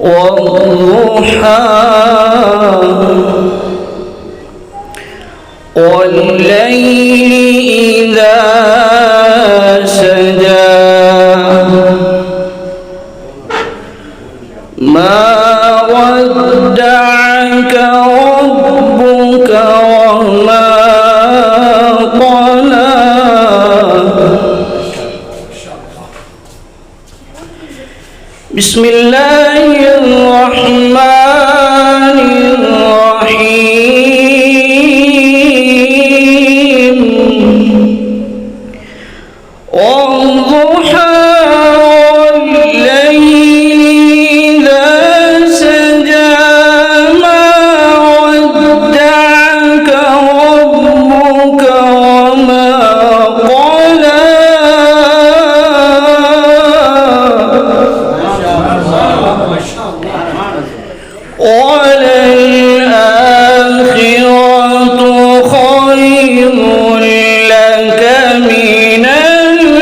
والضحى والليل إذا سجى ما ودعك ربك وما قلى بسم الله الرحمن الرحيم والضحى والليل إذا سجى ما ودعك ربك وما قلى وللآخرة خير لك من الأولى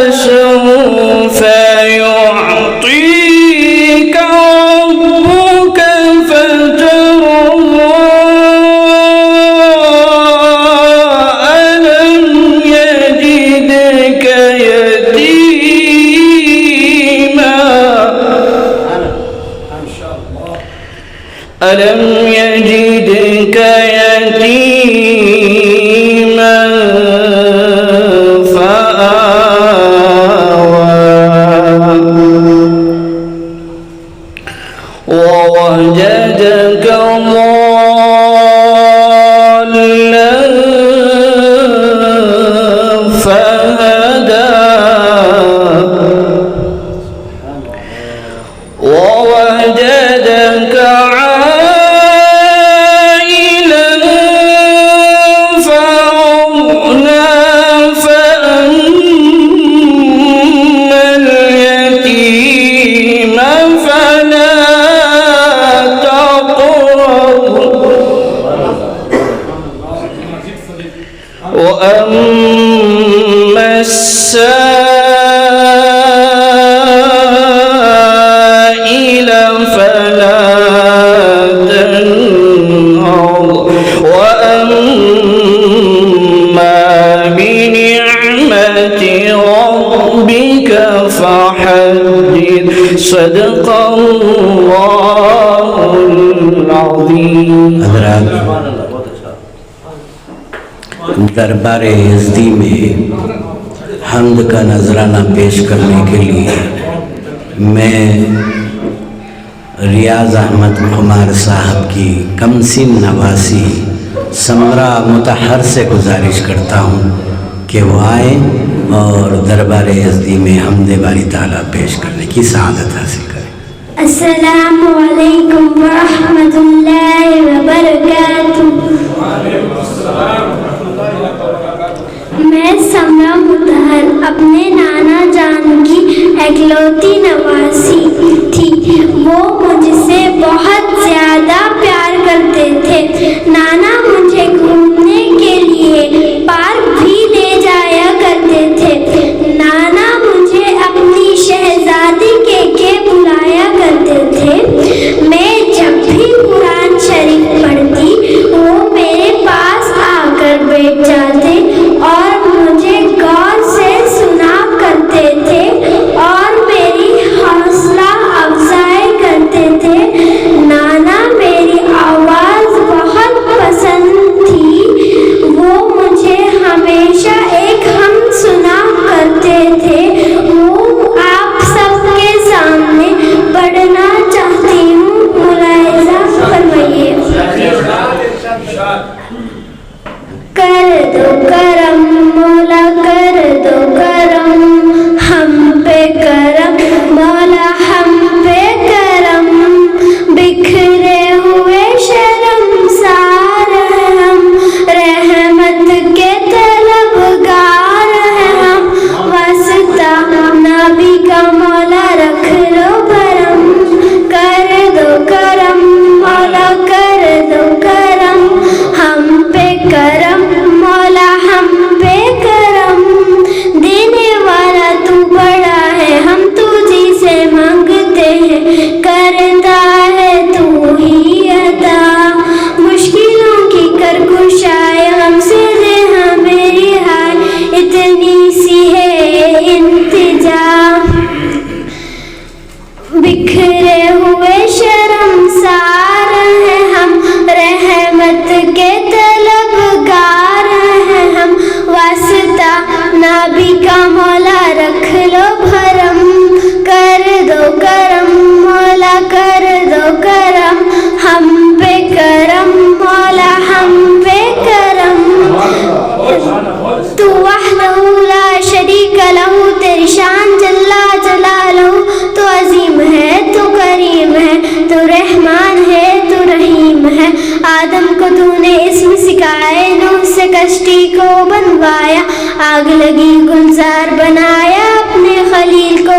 ولسوف يعطيك وأما السائل فلا تنهر وأما بنعمة ربك فحدث صدق الله العظيم. دربار یزدی میں حمد کا نذرانہ پیش کرنے کے لیے میں ریاض احمد خمار صاحب کی کمسن نواسی سمرا متحر سے گزارش کرتا ہوں کہ وہ آئیں اور دربار یزدی میں حمد باری تعالیٰ پیش کرنے کی سعادت حاصل کریں. السلام علیکم ورحمۃ اللہ وبرکاتہ. میں سمرا متحر اپنے نانا جان کی اکلوتی نواسی تھی. وہ مجھ سے بہت زیادہ پیار کرتے تھے. نانا مجھے گھومنے کے لیے پارک بھی لے جایا کرتے تھے. نانا مجھے اپنی شہزادی کے بلایا کرتے تھے. میں جب بھی قرآن شریف پڑھتی وہ میرے پاس آ کر بیٹھ جاتے اور مجھے غور سے سنا کرتے تھے اور میری حوصلہ افزائی کرتے تھے. نانا میری آواز بہت پسند تھی. وہ مجھے ہمیشہ ایک ہم سنا کرتے تھے. وہ آپ سب کے سامنے پڑھنا چاہتی ہوں, ملاحظہ فرمائیے. کر دو کرم مولا کر دو کرم ہم پہ کرم مولا ہم پہ کرم. بکھرے ہوئے شرمسار ہیں ہم, رحمت کے طلبگار ہیں ہم. واسطہ نبی کا مولا رکھ لو بھرم. کر دو کرم مولا کر دو کرم ہم پہ کرم مولا ہم پہ کرم. دینے والا تو بڑا ہے ہم تجھی سے مانگتے ہیں. کرتا ہے تو ہی عطا مشکلوں کی کر کشائے ہم سے دے ہمیں رہائی. اتنی سی ہے انتجا بکھرے ہوئے شرمسار ہیں ہم, رحمت کے طلبگار ہیں ہم. واسطہ نبی کا مولا رکھ لو بھرم. کر دو کرم مولا کر دو کرم ہم پہ کرم مولا ہم پہ کرم. تو وحدہ لا شریک لہ تیری شان جلا جلالہ. تو عظیم ہے تو کریم ہے تو رحمان ہے تو رحیم ہے. آدم کو تو نے اسم سکھائے, نوح سے کشتی کو بنوایا. آگ لگی گلزار بنایا, اپنے خلیل کو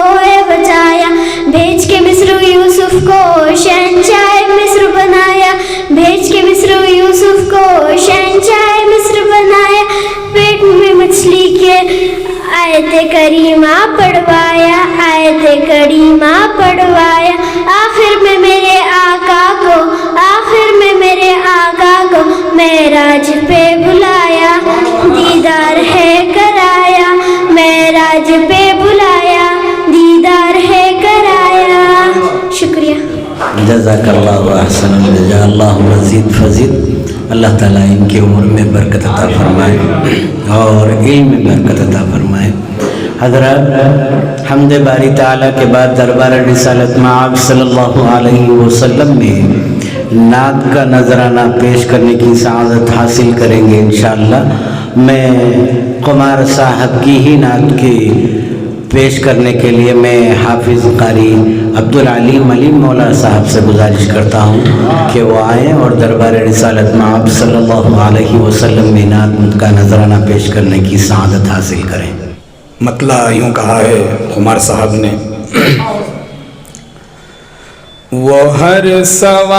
بچایا. بھیج کے مصر یوسف کو شہنشاہ مصر بنایا. بھیج کے مصر یوسف کو شہنشاہ مصر بنایا. پیٹ میں مچھلی کے آیت کریمہ پڑھوایا, آیت کریمہ پڑھوایا. آخر میں میرے آقا کو, آخر میں میرے آقا کو معراج پہ بلایا. دیدار ہے کرایا معراج پہ بلایا, دیدار ہے کرایا. شکریہ. جزاک اللہ و احسن الجزاء. اللہ مزید فزید. اللہ تعالیٰ ان کی عمر میں برکت عطا فرمائے اور علم میں برکت عطا فرمائے. حضرات, حمد باری تعالیٰ کے بعد دربار رسالت مآب صلی اللہ علیہ وسلم میں نعت کا نذرانہ پیش کرنے کی سعادت حاصل کریں گے انشاءاللہ. میں قمار صاحب کی ہی نعت کی پیش کرنے کے لیے میں حافظ قاری عبدالعلیم علیم مولا صاحب سے گزارش کرتا ہوں کہ وہ آئیں اور دربار رسالت مآب صلی اللہ علیہ وسلم میں نعت کا نذرانہ پیش کرنے کی سعادت حاصل کریں. مطلع یوں کہا ہے قمار صاحب نے, وہ ہر سوال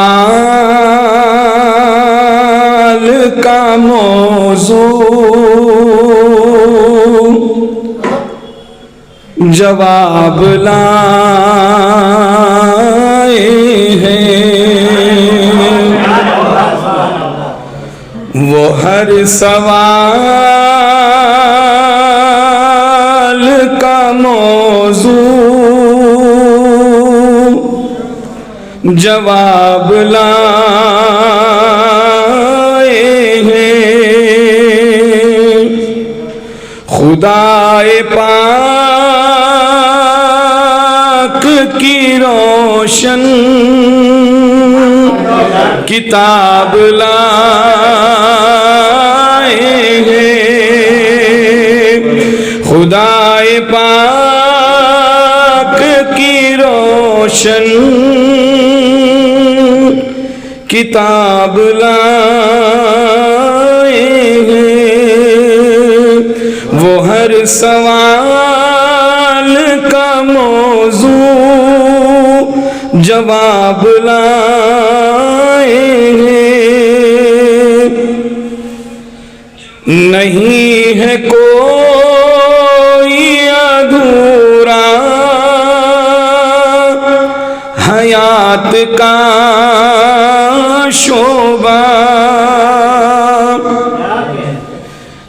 کا موضوع جواب لائے ہیں، وہ ہر سوال کا موضوع جواب لائے ہیں، خدائے پاک کی روشن کتاب لائے ہیں، خدائے پاک کی روشن کتاب لائے ہیں، وہ ہر سوال کا موضوع جواب لائے ہیں، نہیں ہے کوئی ادھورا حیات کا شعبہ،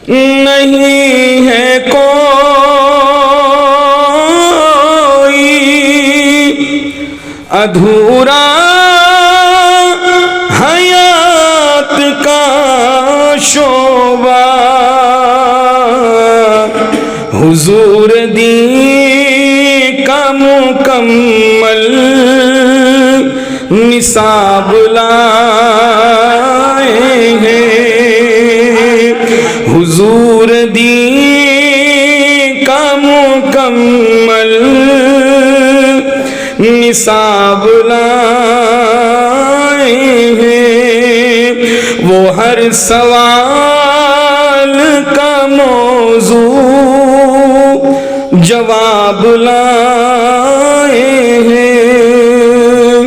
نہیں ہے کوئی ادھورا حیات کا شعبہ، حضور دین کا مکمل نصاب لائے ہیں، حضور دین کا مکمل نصاب لائے ہیں، وہ ہر سوال کا موضوع جواب لائے ہیں،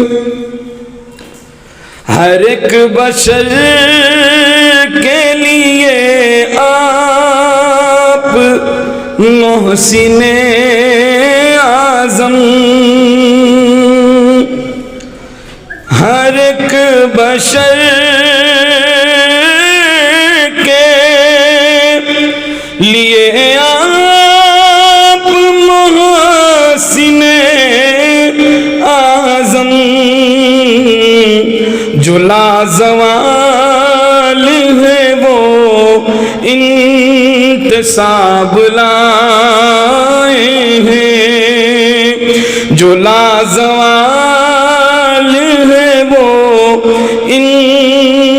ہر ایک بشر کے لیے آپ محسن اعظم، ہر ایک بشر کے لیے آپ محسن اعظم، جو لازوال ہے وہ انتصاب لائے ہیں، جو لازوال ہے وہ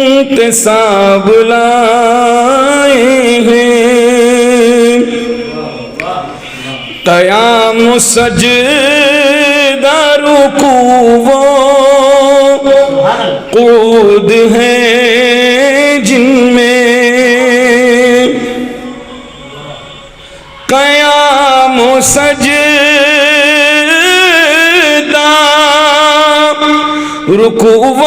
انتصاب لائے ہیں، قیام و سجدہ رکوع قود ہیں جن میں، قیام و سجدہ رکوع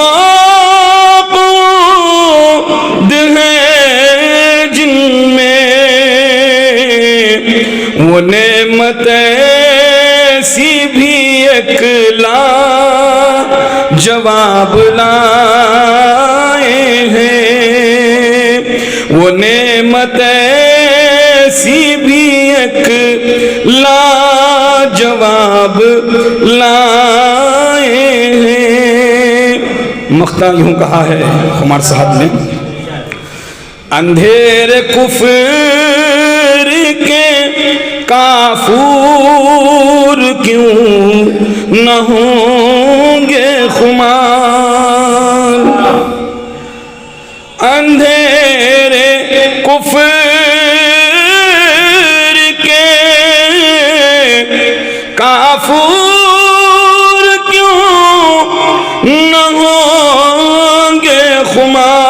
قود ہیں جن میں، وہ نعمت ایسی بھی اکلا جواب لائے ہیں، وہ نعمت ایسی بھی اکلا جواب لائے ہیں، مختہ یوں کہا ہے خمار صاحب نے، اندھیرے کفر کے کافور کیوں نہ ہوں گے خمار، اندھیرے کفر کے کافور کیوں نہ ہوں گے خمار،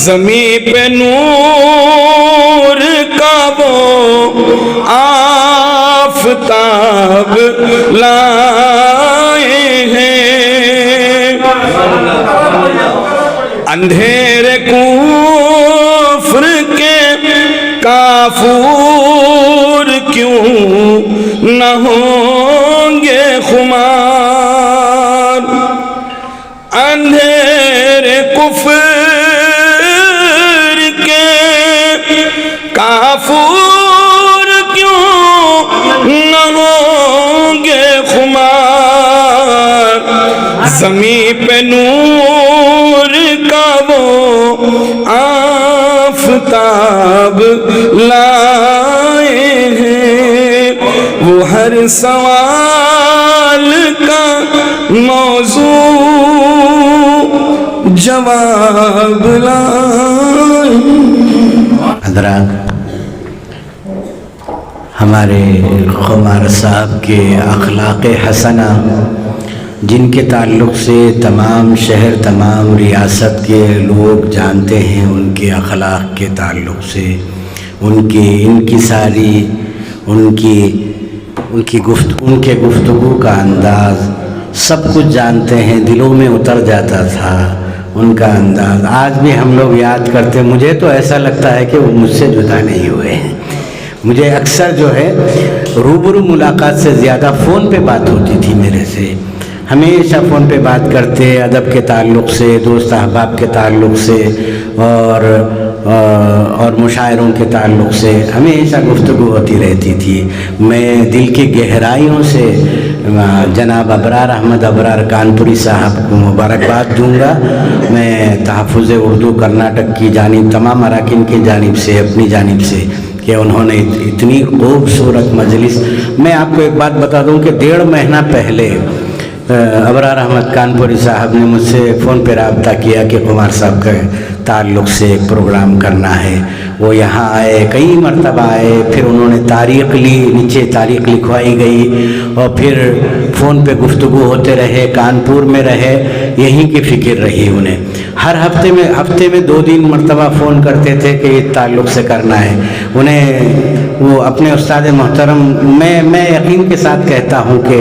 زمین پہ نور کا وہ آفتاب لائے ہیں، اندھیرے کفر کے کافور کیوں نہ ہوں گے خمار، اندھیرے کفر کے کافور کیوں نہ ہوں گے خمار، زمین پہ نور کا وہ آفتاب لائے ہیں، وہ ہر سوال کا موضوع جواب لائے ہیں۔ حضرات، ہمارے خمار صاحب کے اخلاق حسنہ جن کے تعلق سے تمام شہر تمام ریاست کے لوگ جانتے ہیں، ان کے اخلاق کے تعلق سے ان کے گفتگو کا انداز سب کچھ جانتے ہیں، دلوں میں اتر جاتا تھا ان کا انداز۔ آج بھی ہم لوگ یاد کرتے، مجھے تو ایسا لگتا ہے کہ وہ مجھ سے جدا نہیں ہوئے ہیں۔ مجھے اکثر جو ہے روبرو ملاقات سے زیادہ فون پہ بات ہوتی تھی میرے سے، ہمیشہ فون پہ بات کرتے، ادب کے تعلق سے، دوست احباب کے تعلق سے اور مشاعروں کے تعلق سے ہمیشہ گفتگو ہوتی رہتی تھی۔ میں دل کی گہرائیوں سے جناب ابرار احمد ابرار کانپوری صاحب کو مبارکباد دوں گا۔ میں تحفظ اردو کرناٹک کی جانب، تمام اراکین کی جانب سے، اپنی جانب سے، کہ انہوں نے اتنی خوبصورت مجلس۔ میں آپ کو ایک بات بتا دوں کہ 1.5 مہینہ پہلے ابرار احمد کانپوری صاحب نے مجھ سے فون پہ رابطہ کیا کہ قمار صاحب کے تعلق سے ایک پروگرام کرنا ہے۔ وہ یہاں آئے، کئی مرتبہ آئے، پھر انہوں نے تاریخ لی، نیچے تاریخ لکھوائی گئی، اور پھر فون پہ گفتگو ہوتے رہے، کانپور میں رہے، یہیں کی فکر رہی انہیں۔ ہر ہفتے میں 2 مرتبہ فون کرتے تھے کہ اس تعلق سے کرنا ہے انہیں۔ وہ اپنے استاد محترم، میں یقین کے ساتھ کہتا ہوں کہ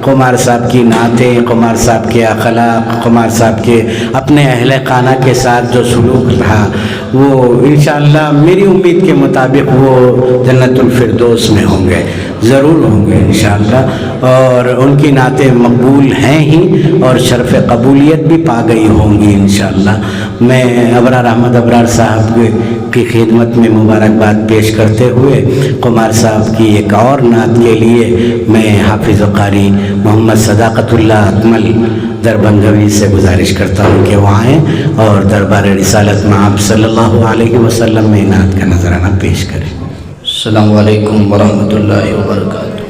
قمار صاحب کی نعتیں، قمار صاحب کے اخلاق، قمار صاحب کے اپنے اہل خانہ کے ساتھ جو سلوک تھا، وہ انشاءاللہ میری امید کے مطابق وہ جنت الفردوس میں ہوں گے، ضرور ہوں گے انشاءاللہ، اور ان کی نعتیں مقبول ہیں ہی اور شرف قبولیت بھی پا گئی ہوں گی انشاءاللہ۔ میں ابرار احمد ابرار صاحب کی خدمت میں مبارکباد پیش کرتے ہوئے قمار صاحب کی ایک اور نعت کے لیے میں حافظ و قاری محمد صداقت اللہ اکمل دربنگوی سے گزارش کرتا ہوں کہ وہ آئیں اور دربار رسالت میں آپ صلی اللہ علیہ وسلم میں نعت کا نذرانہ پیش کریں۔ السلام علیکم ورحمۃ اللہ وبرکاتہ۔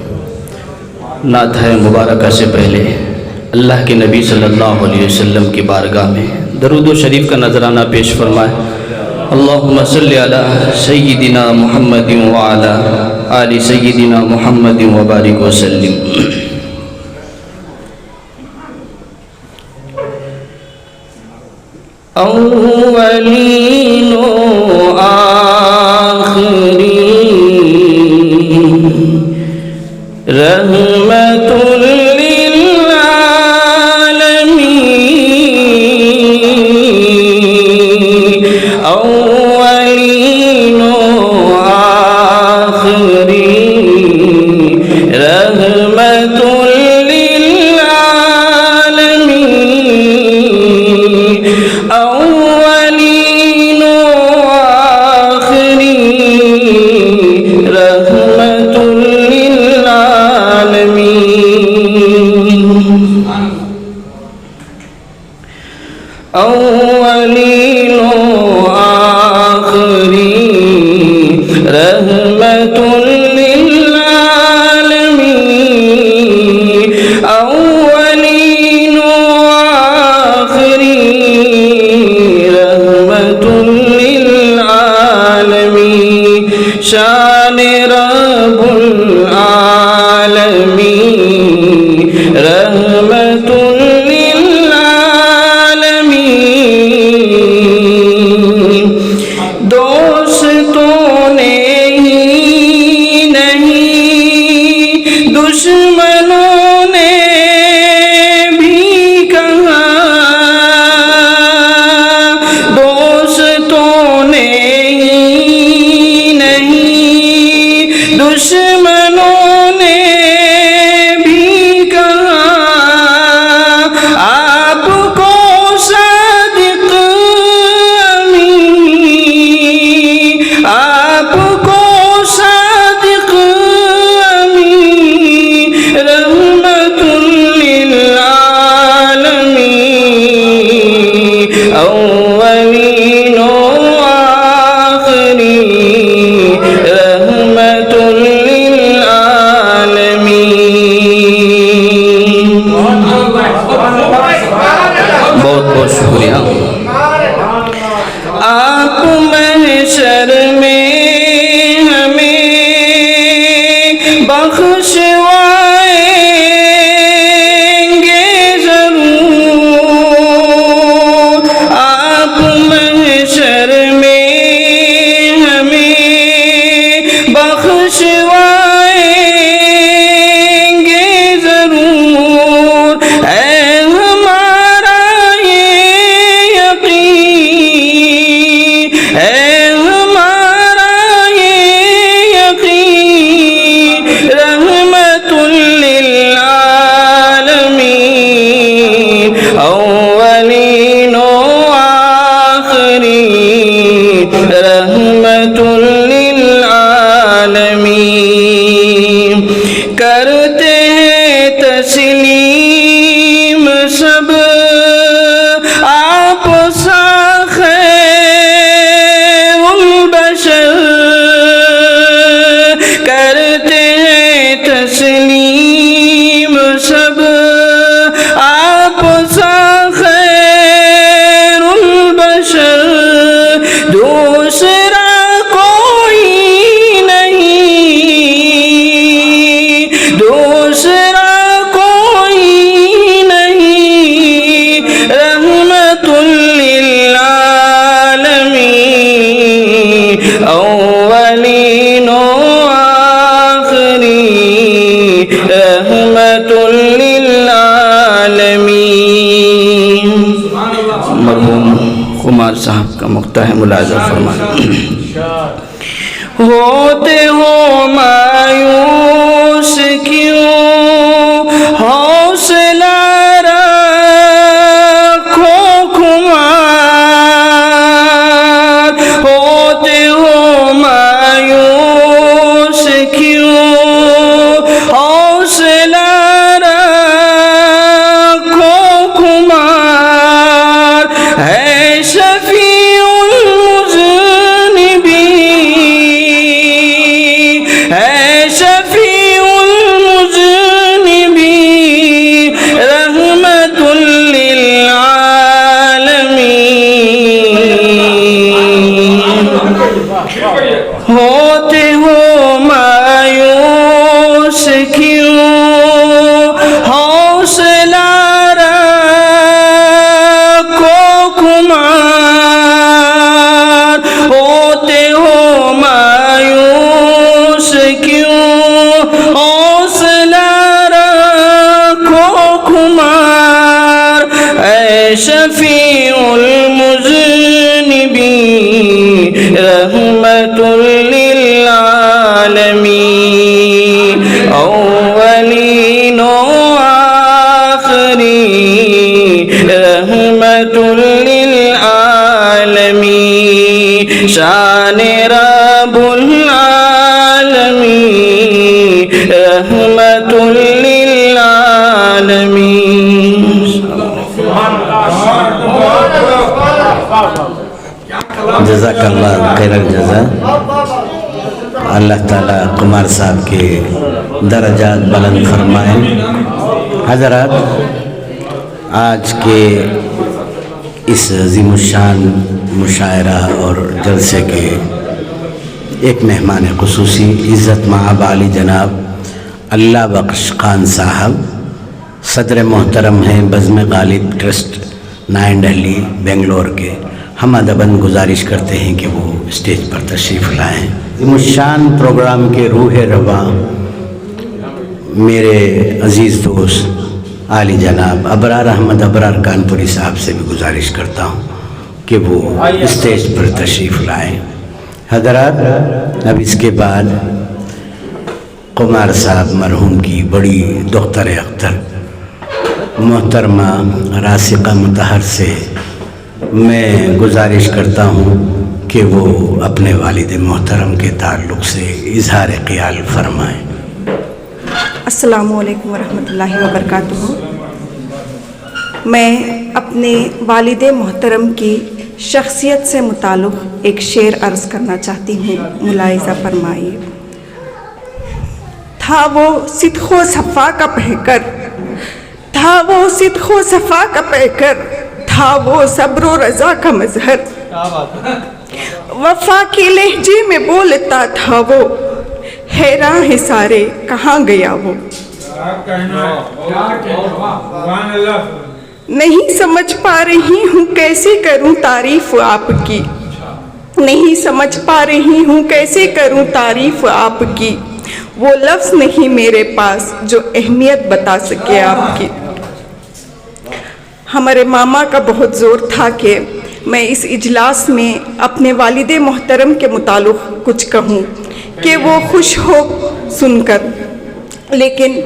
نعت ہے مبارکہ سے پہلے اللہ کے نبی صلی اللہ علیہ وسلم کی بارگاہ میں درود و شریف کا نذرانہ پیش فرمائے۔ اللہم صلی علی سیدنا محمد وعلی آل سیدنا محمد وبارک وسلم۔ اولین و آخرین رحمت للعالمین، اولین و آخرین رحمت للعالمین، اولین و آخرین رحمت للعالمین، اولین و آخرین رحمت للعالمین، اولین و آخرین رحمت للعالمین، شان رب العالمین رحمت للعالمین، دوستوں نے ہی نہیں دشمنوں نے بھی کہا، رحمت للعالمین کرتے ہیں تسلیم سب آپ سا خیر البشر کرتے ہیں تسلیم سب آپ سا خیر البشر دوسرا کوئی نہیں دوسرا کوئی نہیں رحمت للعالمین اولین و آخرین رحمت للعالمین. مرحوم خمار صاحب کا مقطع ہے, ملاحظہ فرمائیں. ہوتے ہو مایوس کیوں حوصلہ رکھو خمار ہوتے ہو مایوس کیوں حوصلہ رکھو خمار ہے شفیع المذنبین ہے شفیع المذنبین رحمت للعالمین. ہوتے ہو مایوس کیوں حوصلہ رکھو خمار ہوتے ہو مایوس کیوں حوصلہ رکھو خمار اے شفیع المذنبین رحمت للعالمین اولین و آخرین رحمت للعالمین شان رب العالمین رحمت للعالمین. جزاک اللہ خیر الجزا. اللہ تعالیٰ قمار صاحب کے درجات بلند فرمائیں. حضرات, آج کے اس عظیم الشان مشاعرہ اور جلسے کے ایک مہمان خصوصی عزت مآب علی جناب اللہ بخش خان صاحب صدر محترم ہیں بزم غالب ٹرسٹ نائن دہلی بنگلور کے. ہم ادباً گزارش کرتے ہیں کہ وہ اسٹیج پر تشریف لائیں. عظیم الشان پروگرام کے روح رواں میرے عزیز دوست عالی جناب ابرار احمد ابرار کانپوری صاحب سے بھی گزارش کرتا ہوں کہ وہ اسٹیج پر تشریف لائیں. حضرات, اب اس کے بعد قمار صاحب مرحوم کی بڑی دختر اختر محترمہ راسقہ مطہر سے میں گزارش کرتا ہوں کہ وہ اپنے والد محترم کے تعلق سے اظہار خیال فرمائیں. السلام علیکم ورحمۃ اللہ وبرکاتہ. میں اپنے والد محترم کی شخصیت سے متعلق ایک شعر عرض کرنا چاہتی ہوں, ملاحظہ فرمائیے. تھا وہ صدق و صفا کا پیکر تھا وہ صدق و صفا کا پیکر تھا وہ صبر و رضا کا مظہر وفا کے لہجے میں بولتا تھا وہ حیراں ہے سارے کہاں گیا وہ. نہیں سمجھ پا رہی ہوں کیسے کروں تعریف آپ کی نہیں سمجھ پا رہی ہوں کیسے کروں تعریف آپ کی. وہ لفظ نہیں میرے پاس جو اہمیت بتا سکے آپ کی. ہمارے ماما کا بہت زور تھا کہ میں اس اجلاس میں اپنے والد محترم کے متعلق کچھ کہوں کہ وہ خوش ہو سن کر, لیکن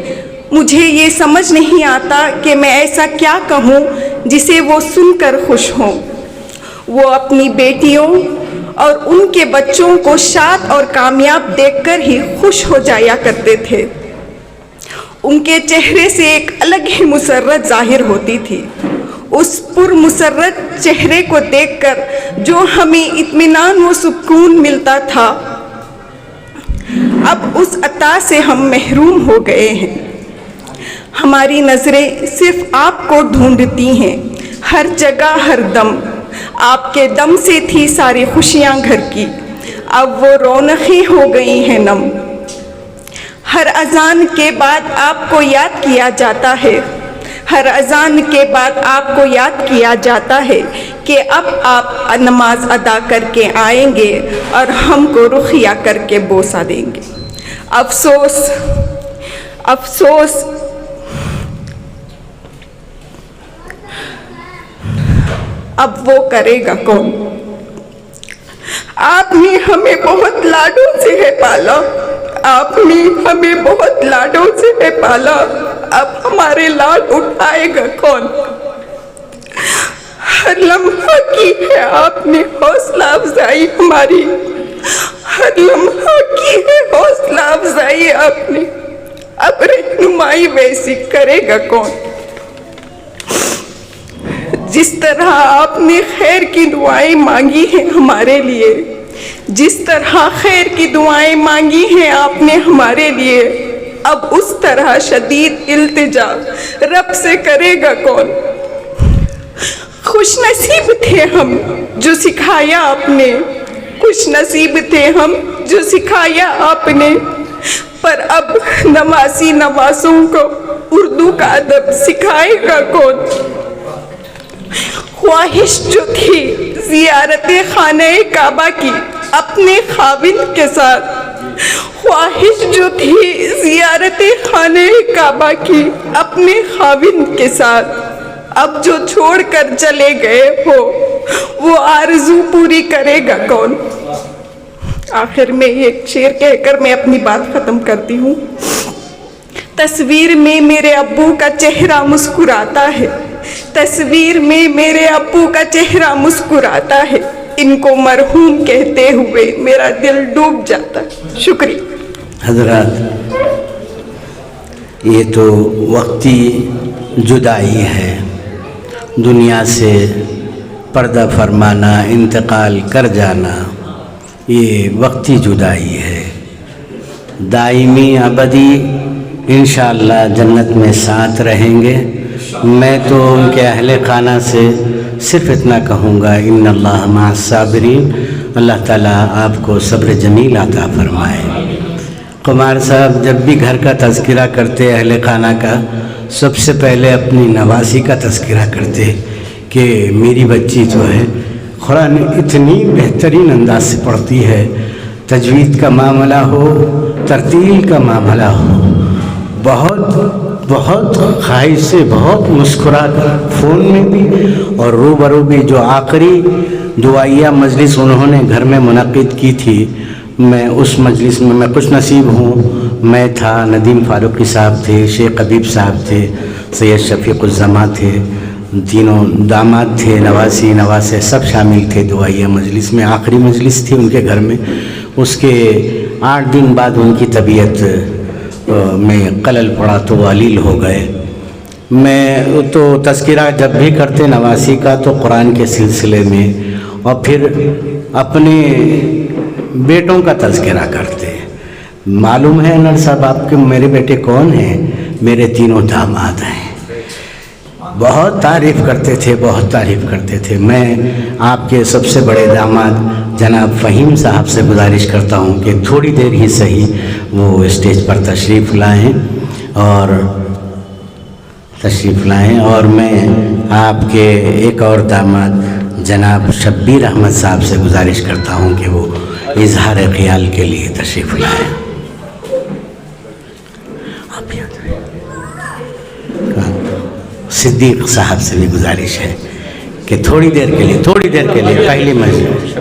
مجھے یہ سمجھ نہیں آتا کہ میں ایسا کیا کہوں جسے وہ سن کر خوش ہوں. وہ اپنی بیٹیوں اور ان کے بچوں کو شاد اور کامیاب دیکھ کر ہی خوش ہو جایا کرتے تھے۔ ان کے چہرے سے ایک الگ ہی مسرت ظاہر ہوتی تھی۔ اس پر مسرت چہرے کو دیکھ کر جو ہمیں اطمینان و سکون ملتا تھا، اب اس عطا سے ہم محروم ہو گئے ہیں۔ ہماری نظریں صرف آپ کو ڈھونڈتی ہیں، ہر جگہ ہر دم۔ آپ کے دم سے تھی ساری خوشیاں گھر کی، اب وہ رونقیں ہو گئی ہیں نم۔ ہر اذان کے بعد آپ کو یاد کیا جاتا ہے، ہر اذان کے بعد آپ کو یاد کیا جاتا ہے کہ اب آپ نماز ادا کر کے آئیں گے اور ہم کو رخیہ کر کے بوسہ دیں گے۔ افسوس افسوس اب وہ کرے گا کون؟ آپ نے ہمیں بہت لاڈوں سے ہے پالا، آپ نے ہمیں بہت لاڈوں سے ہے پالا، اب ہمارے لاڈ اٹھائے گا کون؟ ہر لمحہ کی ہے آپ نے حوصلہ افزائی ہماری، ہر لمحہ کی ہے حوصلہ افزائی آپ نے، اب رہنمائی ویسی کرے گا کون؟ جس طرح آپ نے خیر کی دعائیں مانگی ہیں ہمارے لیے، جس طرح خیر کی دعائیں مانگی ہیں آپ نے ہمارے لیے، اب اس طرح شدید التجا رب سے کرے گا کون؟ خوش نصیب تھے ہم جو سکھایا آپ نے، خوش نصیب تھے ہم جو سکھایا آپ نے، پر اب نواسی نواسوں کو اردو کا ادب سکھائے گا کون؟ خواہش جو تھی زیارت خانہ کعبہ کی اپنے خاوند کے ساتھ، خواہش جو تھی زیارت خانہ کعبہ کی اپنے خاوند کے ساتھ، اب جو چھوڑ کر چلے گئے ہو وہ آرزو پوری کرے گا کون؟ آخر میں ایک شعر کہہ کر میں اپنی بات ختم کرتی ہوں۔ تصویر میں میرے ابو کا چہرہ مسکراتا ہے، تصویر میں میرے ابو کا چہرہ مسکراتا ہے، ان کو مرحوم کہتے ہوئے میرا دل ڈوب جاتا ہے۔ شکریہ۔ حضرات، یہ تو وقتی جدائی ہے، دنیا سے پردہ فرمانا، انتقال کر جانا، یہ وقتی جدائی ہے۔ دائمی ابدی انشاءاللہ جنت میں ساتھ رہیں گے۔ میں تو ان کے اہل خانہ سے صرف اتنا کہوں گا، ان اللہ مع الصابرین، اللہ تعالیٰ آپ کو صبر جمیل عطا فرمائے۔ قمار صاحب جب بھی گھر کا تذکرہ کرتے اہل خانہ کا، سب سے پہلے اپنی نواسی کا تذکرہ کرتے کہ میری بچی جو ہے قرآن اتنی بہترین انداز سے پڑھتی ہے، تجوید کا معاملہ ہو، ترتیل کا معاملہ ہو، بہت خواہش سے، بہت مسکرا کر فون میں بھی اور روبرو بھی، جو آخری دعائیہ مجلس انہوں نے گھر میں منعقد کی تھی، میں اس مجلس میں خوش نصیب ہوں۔ میں تھا، ندیم فاروقی صاحب تھے، شیخ حبیب صاحب تھے، سید شفیق الزماں تھے، تینوں داماد تھے، نواسی نواسے سب شامل تھے دعائیہ مجلس میں۔ آخری مجلس تھی ان کے گھر میں۔ اس کے 8 دن بعد ان کی طبیعت میں خلل پڑا تو وہ علیل ہو گئے۔ میں تو تذکرہ جب بھی کرتے نواسی کا تو قرآن کے سلسلے میں، اور پھر اپنے بیٹوں کا تذکرہ کرتے۔ معلوم ہے انور صاحب آپ کے میرے بیٹے کون ہیں؟ میرے تینوں داماد ہیں۔ بہت تعریف کرتے تھے، بہت تعریف کرتے تھے۔ میں آپ کے سب سے بڑے داماد جناب فہیم صاحب سے گزارش کرتا ہوں کہ تھوڑی دیر ہی صحیح وہ اسٹیج پر تشریف لائیں، اور میں آپ کے ایک اور داماد جناب شبیر احمد صاحب سے گزارش کرتا ہوں کہ وہ اظہار خیال کے لیے تشریف لائیں۔ صدیق صاحب سے بھی گزارش ہے کہ تھوڑی دیر کے لیے پہلی مجلس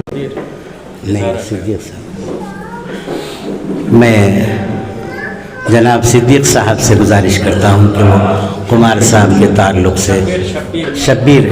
نہیں، صدیق صاحب، میں جناب صدیق صاحب سے گزارش کرتا ہوں کہ وہ قمار صاحب کے تعلق سے شبیر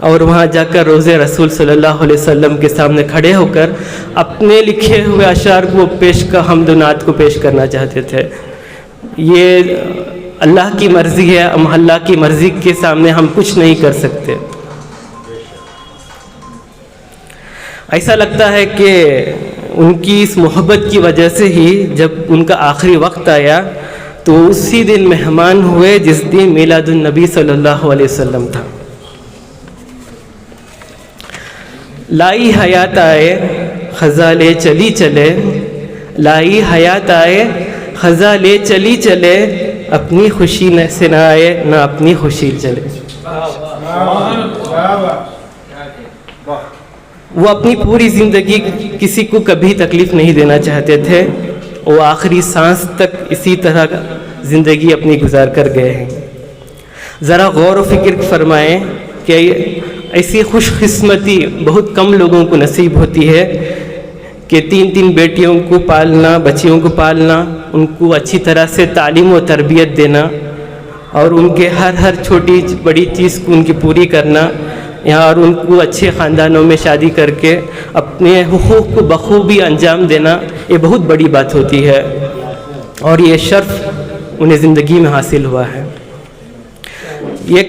اور وہاں جا کر روض رسول صلی اللہ علیہ وسلم کے سامنے کھڑے ہو کر اپنے لکھے ہوئے اشعار کو حمد و نعت کو پیش کرنا چاہتے تھے. یہ اللہ کی مرضی ہے، ہم اللہ کی مرضی کے سامنے ہم کچھ نہیں کر سکتے. ایسا لگتا ہے کہ ان کی اس محبت کی وجہ سے ہی جب ان کا آخری وقت آیا تو اسی دن مہمان ہوئے جس دن میلاد النبی صلی اللہ علیہ وسلم تھا. لائی حیات آئے خزاں لے چلی چلے، لائی حیات آئے خزاں لے چلی چلے، اپنی خوشی سے نہ آئے نہ اپنی خوشی چلے. وہ اپنی پوری زندگی کسی کو کبھی تکلیف نہیں دینا چاہتے تھے. وہ آخری سانس تک اسی طرح زندگی اپنی گزار کر گئے ہیں. ذرا غور و فکر فرمائیں کہ ایسی خوش قسمتی بہت کم لوگوں کو نصیب ہوتی ہے کہ 3 بیٹیوں کو پالنا، بچیوں کو پالنا، ان کو اچھی طرح سے تعلیم و تربیت دینا اور ان کے ہر چھوٹی بڑی چیز کو ان کی پوری کرنا، اور ان کو اچھے خاندانوں میں شادی کر کے اپنے حقوق کو بخوبی انجام دینا. یہ بہت بڑی بات ہوتی ہے اور یہ شرف انہیں زندگی میں حاصل ہوا ہے. یہ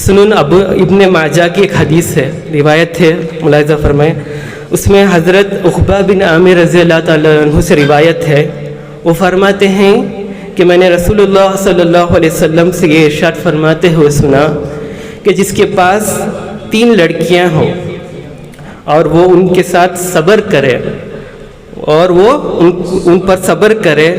سنن ابن ماجہ کی ایک حدیث ہے، روایت ہے، ملاحظہ فرمائیں. اس میں حضرت عقبہ بن عامر رضی اللہ تعالیٰ عنہ سے روایت ہے. وہ فرماتے ہیں کہ میں نے رسول اللہ صلی اللہ علیہ وسلم سے یہ ارشاد فرماتے ہوئے سنا کہ جس کے پاس 3 لڑکیاں ہوں اور وہ ان کے ساتھ صبر کرے اور وہ ان پر صبر کرے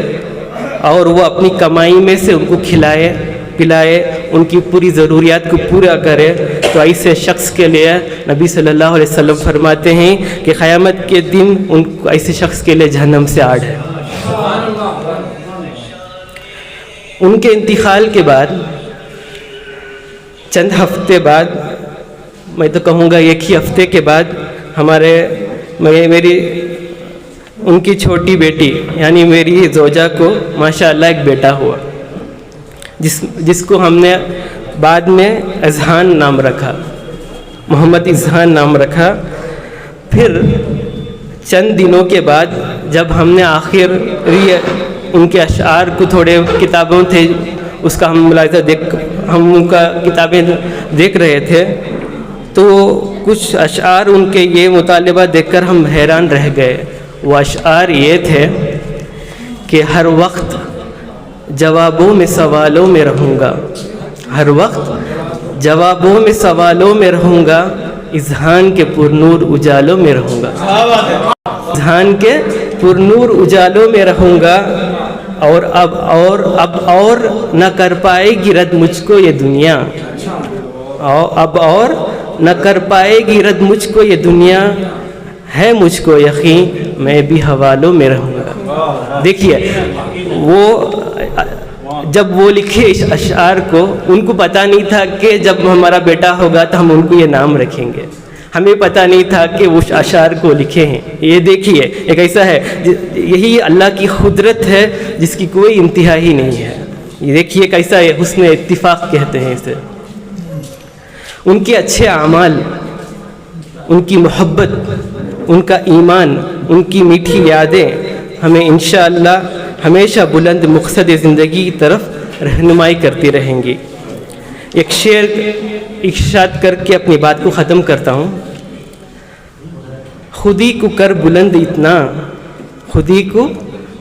اور وہ اپنی کمائی میں سے ان کو کھلائے پلائے، ان کی پوری ضروریات کو پورا کرے، تو ایسے شخص کے لیے نبی صلی اللہ علیہ وسلم فرماتے ہیں کہ قیامت کے دن ایسے شخص کے لیے جہنم سے آڑ ہے. ان کے انتقال کے بعد چند ہفتے بعد، میں تو کہوں گا ایک ہی ہفتے کے بعد، میری ان کی چھوٹی بیٹی یعنی میری زوجہ کو ماشاءاللہ ایک بیٹا ہوا، جس کو ہم نے بعد میں اذہان نام رکھا، محمد اذہان نام رکھا. پھر چند دنوں کے بعد جب ہم نے آخر ان کے اشعار کو تھوڑے کتابوں تھے اس کا ہم ملاحظہ ہم ان کا کتابیں دیکھ رہے تھے تو کچھ اشعار ان کے یہ مطالبہ دیکھ کر ہم حیران رہ گئے. وہ اشعار یہ تھے کہ ہر وقت جوابوں میں سوالوں میں رہوں گا، ہر وقت جوابوں میں سوالوں میں رہوں گا، اذہان کے پرنور اجالوں میں رہوں گا، اذہان کے پرنور اجالوں میں رہوں گا، اور اب اور نہ کر پائے گی رد مجھ کو یہ دنیا، اب اور نہ کر پائے گی رد مجھ کو یہ دنیا، ہے مجھ کو یقین میں بھی حوالوں میں رہوں گا. دیکھیے وہ جب وہ لکھے اس اشعار کو، ان کو پتہ نہیں تھا کہ جب ہمارا بیٹا ہوگا تو ہم ان کو یہ نام رکھیں گے. ہمیں پتہ نہیں تھا کہ وہ اشعار کو لکھے ہیں. یہ دیکھیے ایک ایسا ہے، یہی اللہ کی قدرت ہے جس کی کوئی انتہا ہی نہیں ہے. یہ دیکھیے کیسا ہے، حسن اتفاق کہتے ہیں اسے. ان کے اچھے اعمال، ان کی محبت، ان کا ایمان، ان کی میٹھی یادیں ہمیں انشاءاللہ ہمیشہ بلند مقصد زندگی کی طرف رہنمائی کرتی رہیں گی. ایک شعر ارشاد کر کے اپنی بات کو ختم کرتا ہوں. خودی کو کر بلند اتنا، خودی کو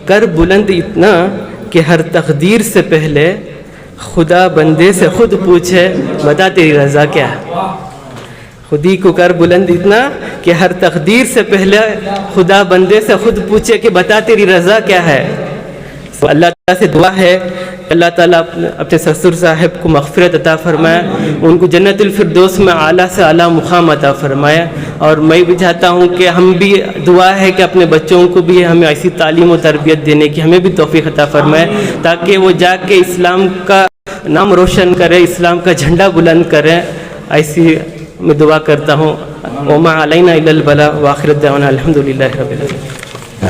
کر بلند اتنا کہ ہر تقدیر سے پہلے خدا بندے سے خود پوچھے بتا تیری رضا کیا ہے. خودی کو کر بلند اتنا کہ ہر تقدیر سے پہلے خدا بندے سے خود پوچھے کہ بتا تیری رضا کیا ہے. اللہ تعالیٰ سے دعا ہے اللہ تعالیٰ اپنے سسر صاحب کو مغفرت عطا فرمائے، ان کو جنت الفردوس میں اعلیٰ سے اعلیٰ مقام عطا فرمائے. اور میں بھی چاہتا ہوں کہ ہم بھی دعا ہے کہ اپنے بچوں کو بھی ہمیں ایسی تعلیم و تربیت دینے کی ہمیں بھی توفیق عطا فرمائے تاکہ وہ جا کے اسلام کا نام روشن کرے، اسلام کا جھنڈا بلند کرے. ایسی میں دعا کرتا ہوں. وما علینا الا البلاغ وآخر دعوانا الحمدللہ رب العالمین.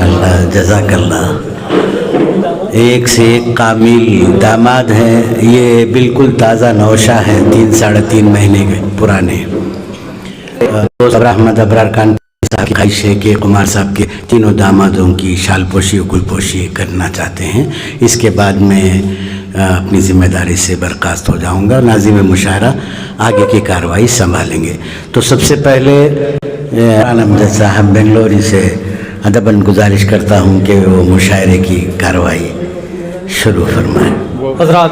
اللہ جزاک اللہ. ایک سے ایک کامل داماد ہیں. یہ بالکل تازہ نوشہ ہے, 3-3.5 مہینے کے پرانے. احمد ابرار کان صاحب کی خواہش ہے کہ قمار صاحب کے تینوں دامادوں کی شال پوشی و گل پوشی کرنا چاہتے ہیں. اس کے بعد میں اپنی ذمہ داری سے برخاست ہو جاؤں گا. ناظم مشاعرہ آگے کی کارروائی سنبھالیں گے. تو سب سے پہلے امجد صاحب بنگلوری سے ادباً گزارش کرتا ہوں کہ وہ مشاعرے کی کارروائی شروع فرمائیں. حضرات،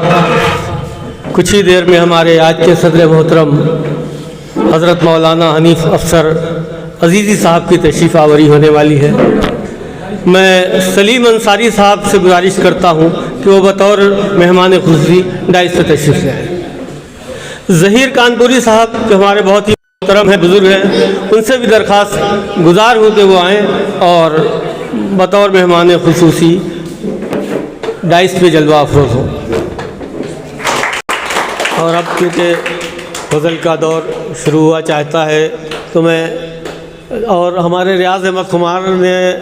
کچھ ہی دیر میں ہمارے آج کے صدر محترم حضرت مولانا حنیف افسر عزیزی صاحب کی تشریف آوری ہونے والی ہے. میں سلیم انصاری صاحب سے گزارش کرتا ہوں کہ وہ بطور مہمان خصوصی ڈائس پہ تشریف لائیں. ظہیر کانپوری صاحب جو ہمارے بہت ہی محترم ہیں، بزرگ ہیں، ان سے بھی درخواست گزار ہوں کہ وہ آئیں اور بطور مہمان خصوصی ڈائس پہ جلوہ افروز ہوں. اور اب کیونکہ غزل کا دور شروع ہوا چاہتا ہے تو میں اور ہمارے ریاض احمد خمار نے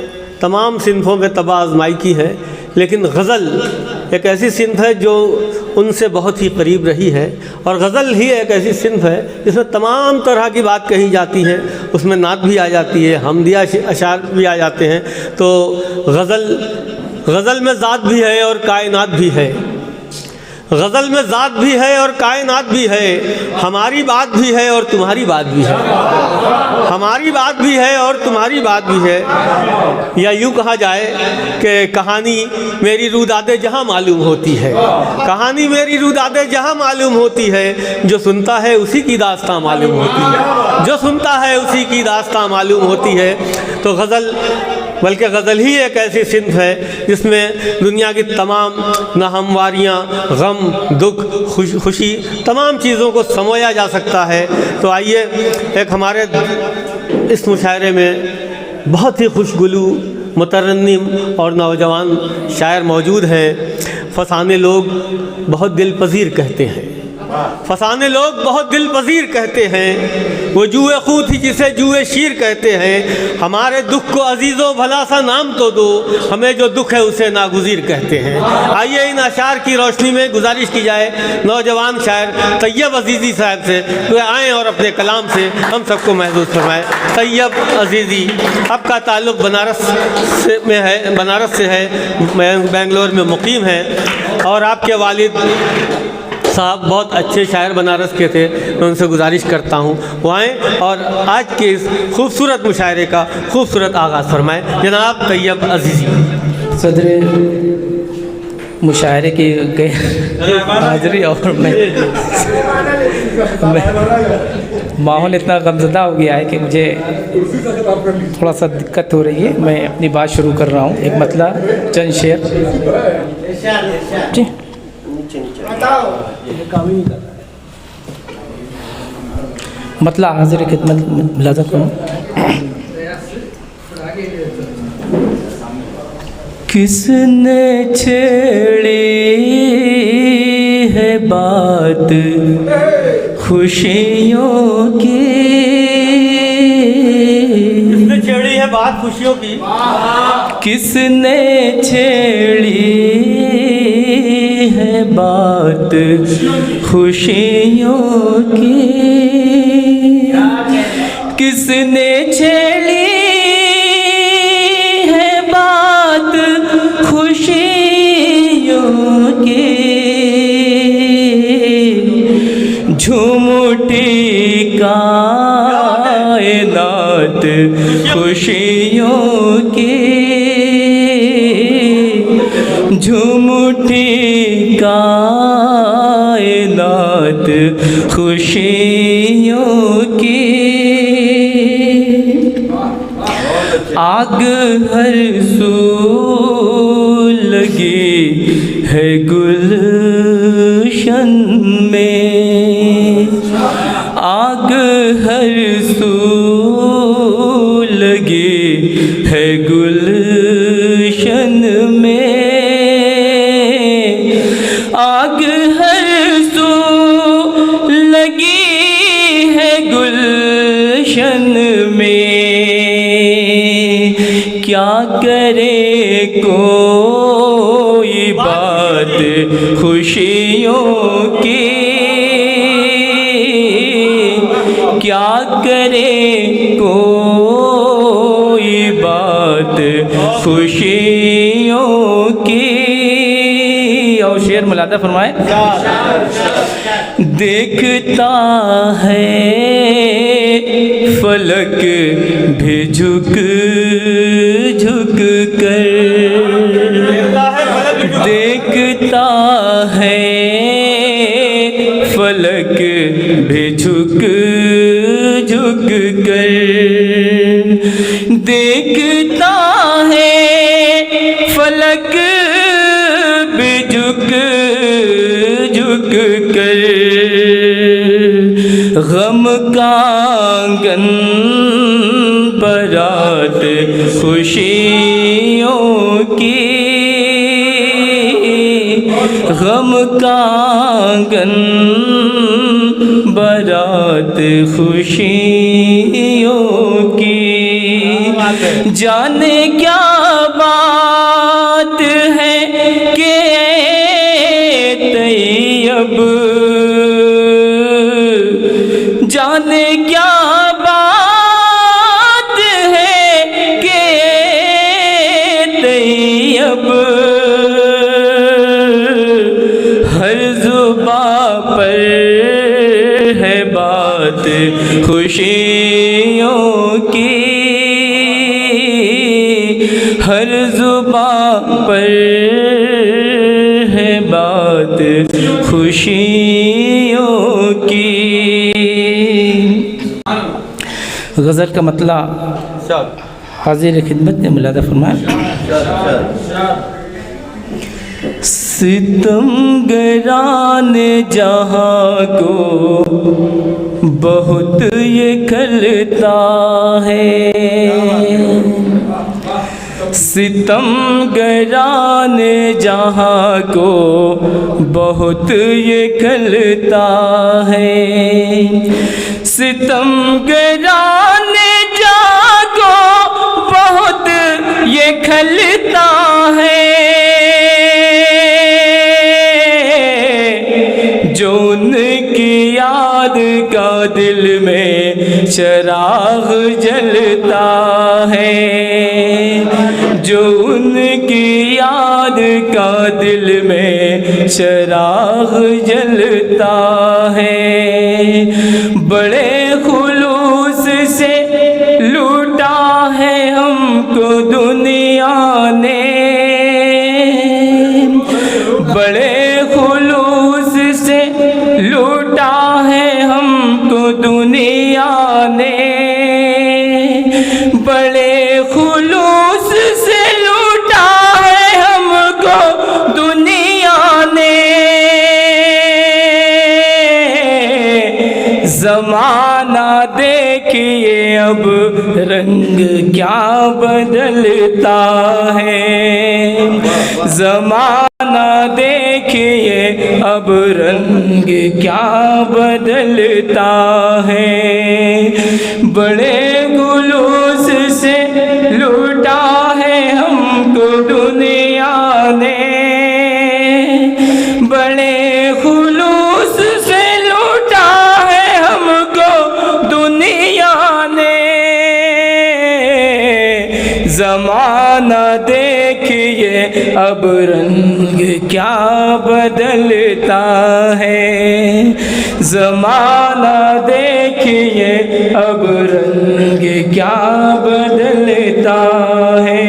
تمام صنفوں میں طبع آزمائی کی ہے، لیکن غزل ایک ایسی صنف ہے جو ان سے بہت ہی قریب رہی ہے، اور غزل ہی ایک ایسی صنف ہے جس میں تمام طرح کی بات کہی جاتی ہے. اس میں نعت بھی آ جاتی ہے، حمدیہ اشعار بھی آ جاتے ہیں. تو غزل میں ذات بھی ہے اور کائنات بھی ہے. غزل میں ذات بھی ہے اور کائنات بھی ہے. ہماری بات بھی ہے اور تمہاری بات بھی ہے. ہماری بات بھی ہے اور تمہاری بات بھی ہے. یا یوں کہا جائے کہ کہانی میری روداد جہاں معلوم ہوتی ہے. کہانی میری روداد جہاں معلوم ہوتی ہے. جو سنتا ہے اسی کی داستاں معلوم ہوتی ہے. جو سنتا ہے اسی کی داستاں معلوم ہوتی ہے. تو غزل، بلکہ غزل ہی ایک ایسی صنف ہے جس میں دنیا کی تمام ناہمواریاں، غم، دکھ، خوشی، تمام چیزوں کو سمویا جا سکتا ہے. تو آئیے، ایک ہمارے اس مشاعرے میں بہت ہی خوشگلو مترنم اور نوجوان شاعر موجود ہیں. فسانے لوگ بہت دل پذیر کہتے ہیں. فسانے لوگ بہت دل پذیر کہتے ہیں. وہ جوئے خوں تھی جسے جوئے شیر کہتے ہیں. ہمارے دکھ کو عزیزوں بھلا سا نام تو دو، ہمیں جو دکھ ہے اسے ناگزیر کہتے ہیں. آئیے ان اشعار کی روشنی میں گزارش کی جائے نوجوان شاعر طیب عزیزی صاحب سے کہ آئیں اور اپنے کلام سے ہم سب کو محظوظ فرمائیں. طیب عزیزی، آپ کا تعلق بنارس سے ہے، بنگلور میں مقیم ہیں، اور آپ کے والد صاحب بہت اچھے شاعر بنارس کے تھے. میں ان سے گزارش کرتا ہوں وہ آئیں اور آج کے اس خوبصورت مشاعرے کا خوبصورت آغاز فرمائیں. جناب طیب عزیزی. صدر مشاعرے کی حاضری، اور میں ماحول اتنا غمزدہ ہو گیا ہے کہ مجھے تھوڑا سا دقت ہو رہی ہے. میں اپنی بات شروع کر رہا ہوں. ایک مطلع، چند شعر. جی مطلع حاضر خدمت ملاحظہ کروں. کس نے چھیڑی ہے بات خوشیوں کی؟ کس نے چھیڑی ہے بات خوشیوں کی؟ کس نے چھیڑی ہے بات خوشیوں کی؟ کس نے چھیڑی ہے بات خوشیوں کی؟ جھومٹی کائنات خوشیوں کی، جھومٹی کائنات خوشیوں کی. آگ ہر سو لگی ہے گلشن میں، آگ ہر سو لگی ہے گلشن میں، آگ ہر سو لگی ہے گلشن میں. کیا کرے کوئی خوشیوں کی، کیا کرے کوئی بات خوشیوں کی. اور شعر ملادہ فرمائے. دیکھتا ہے فلک بھی جھک جھک کر، دیکھتا ہے فلک بھی جھک جھک کر، دیکھتا ہے فلک بھی جھک جھک کر، غم کا آنگن برات خوشیوں کی، غم کا آنگن برات خوشیوں کی. جانے کیا بات ہے کہ طیب، جانے کیا بات ہے کہ طیب، ہر زباں پر ہے بات خوشیوں کی، ہر زباں پر ہے بات خوشیوں کی. غزل کا مطلع حاضر خدمت نے ملادہ فرمایا. ستم گران جہاں کو بہت یہ کھلتا ہے، ستم گران جہاں کو بہت یہ کھلتا ہے، ستم گران جہاں کو بہت یہ کھلتا ہے، جو ان کی یاد کا دل میں چراغ جلتا ہے، جو ان کی یاد کا دل میں چراغ جلتا ہے، بڑے خلوص سے لوٹا ہے ہم کو دنیا نے، بڑے خلوص سے لوٹا ہے ہم کو دنیا نے، بڑے خلوص سے لوٹا ہے ہم کو دنیا نے، زمانہ دیکھیے اب رنگ کیا بدلتا ہے، زمانہ دیکھیے اب رنگ کیا بدلتا ہے، بڑے خلوص سے لوٹا ہے ہم کو دنیا نے، بڑے خلوص سے لوٹا ہے ہم کو دنیا نے، زمانہ دیکھیے اب رنگ کیا بدلتا ہے، زمانہ دیکھیے اب رنگ کیا بدلتا ہے،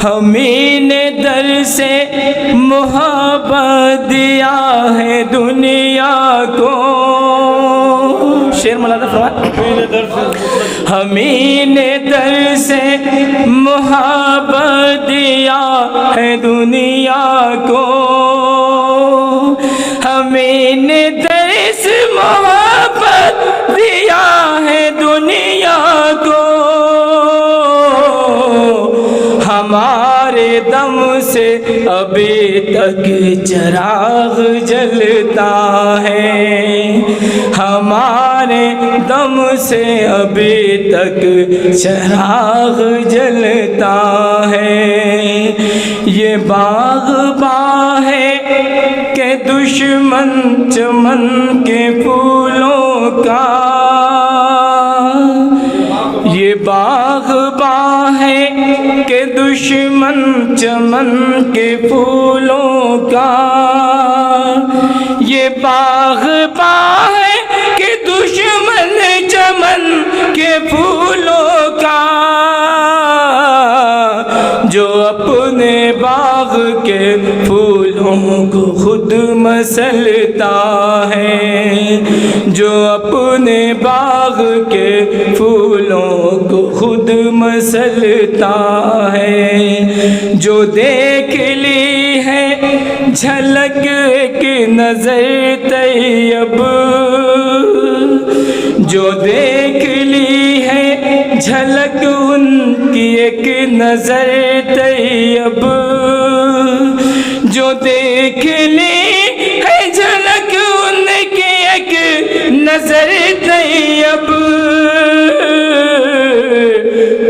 ہمیں نے در سے محبت دیا ہے دنیا کو. شعر ملادہ فرمائے. ہمیں نے در سے محبت دیا ہے دنیا کو، ہمیں نے در سے محبت دیا ہے دنیا کو، ہمارے دم سے ابھی تک چراغ جلتا ہے، ہمارے دم سے ابھی تک چراغ جلتا ہے. یہ باغ ہے کہ دشمن چمن کے پھولوں کا، یہ باغ ہے کہ دشمن چمن کے پھولوں کا، یہ باغ ہے کہ دشمن چمن کے پھولوں کا، جو اپنے باغ کے پھولوں کو خود مسلتا ہے، جو اپنے باغ کے پھولوں کو خود مسلتا ہے، جو دیکھ لی ہے جھلک ایک نظر طیب، جو دیکھ لی ہے جھلک ان کی ایک نظر طیب، جو دیکھ لی ہے جھلک ان کی ایک نظر طیب،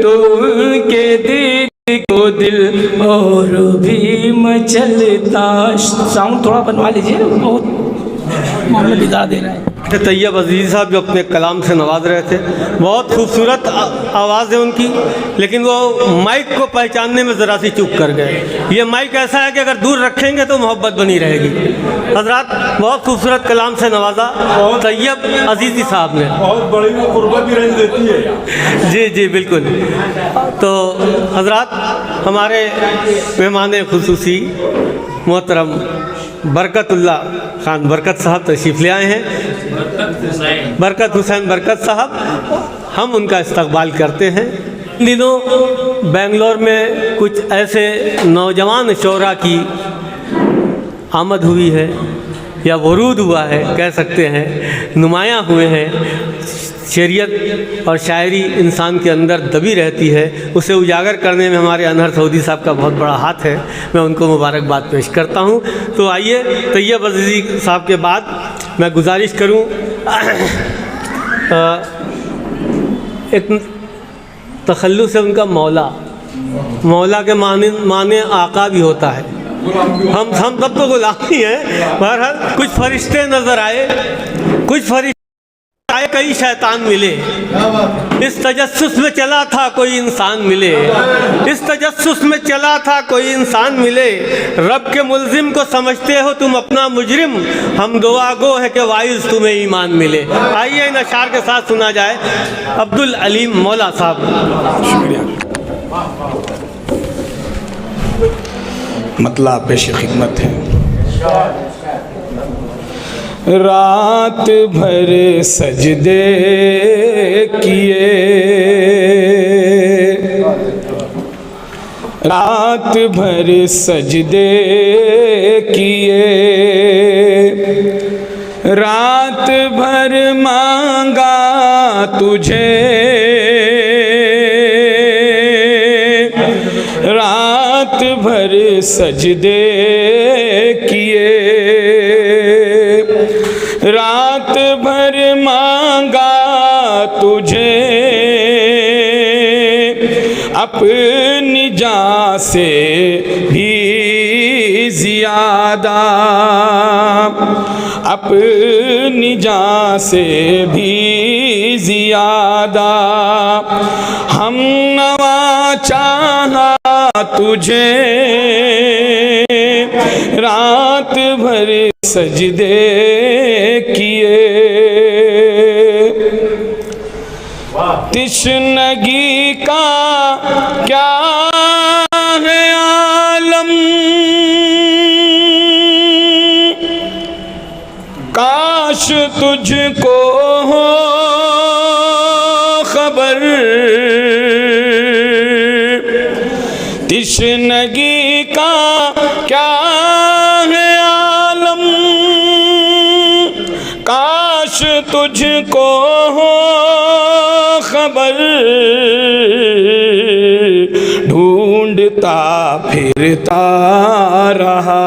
تو ان کے دل کو دل اور بھی مچلتا. ساؤنڈ تھوڑا بنوا لیجیے، بہت معاملہ بگا دے رہا ہے. طیب عزیز صاحب جو اپنے کلام سے نواز رہے تھے، بہت خوبصورت آواز ہے ان کی، لیکن وہ مائک کو پہچاننے میں ذرا سی چوک کر گئے. یہ مائک ایسا ہے کہ اگر دور رکھیں گے تو محبت بنی رہے گی. حضرات بہت خوبصورت کلام سے نوازا طیب عزیزی صاحب نے، بہت بڑی قربت بھی رہی دیتی ہے. جی جی بالکل. تو حضرات ہمارے مہمان خصوصی محترم برکت اللہ خان برکت صاحب تشریف لے آئے ہیں. برکت حسین برکت صاحب، ہم ان کا استقبال کرتے ہیں. ان دنوں بنگلور میں کچھ ایسے نوجوان شعراء کی آمد ہوئی ہے یا ورود ہوا ہے کہہ سکتے ہیں، نمایاں ہوئے ہیں. شعریت اور شاعری انسان کے اندر دبی رہتی ہے، اسے اجاگر کرنے میں ہمارے انہر سعودی صاحب کا بہت بڑا ہاتھ ہے. میں ان کو مبارکباد پیش کرتا ہوں. تو آئیے طیب عزیزی صاحب کے بعد میں گزارش کروں، ایک تخلص ہے ان کا مولا کے معنی آقا بھی ہوتا ہے. ہم سب تو غلامی ہیں. بہرحال کچھ فرشتے نظر آئے، کئی شیطان ملے، اس تجسس میں چلا تھا کوئی انسان ملے، اس تجسس میں چلا تھا کوئی انسان ملے. رب کے ملزم کو سمجھتے ہو تم اپنا مجرم، ہم دعا گو ہے کہ وائز تمہیں ایمان ملے. آئیے ان اشعار کے ساتھ سنا جائے عبدالعلیم مولا صاحب. شکریہ. مطلب پیش خدمت ہے. رات بھر سجدے کیے، رات بھر سجدے کیے، رات بھر مانگا تجھے، رات بھر سجدے کیے، رات بھر مانگا تجھے، اپنی جان سے بھی زیادہ، اپنی جان سے بھی زیادہ، ہم نوا چاہا تجھے، رات بھر سجدے کیے. تشنگی کا کیا ہے عالم، کاش تجھ کو ہو خبر، تشنگی کا کیا ہے عالم، کاش تجھ کو ہو خبر، ڈھونڈتا پھرتا رہا،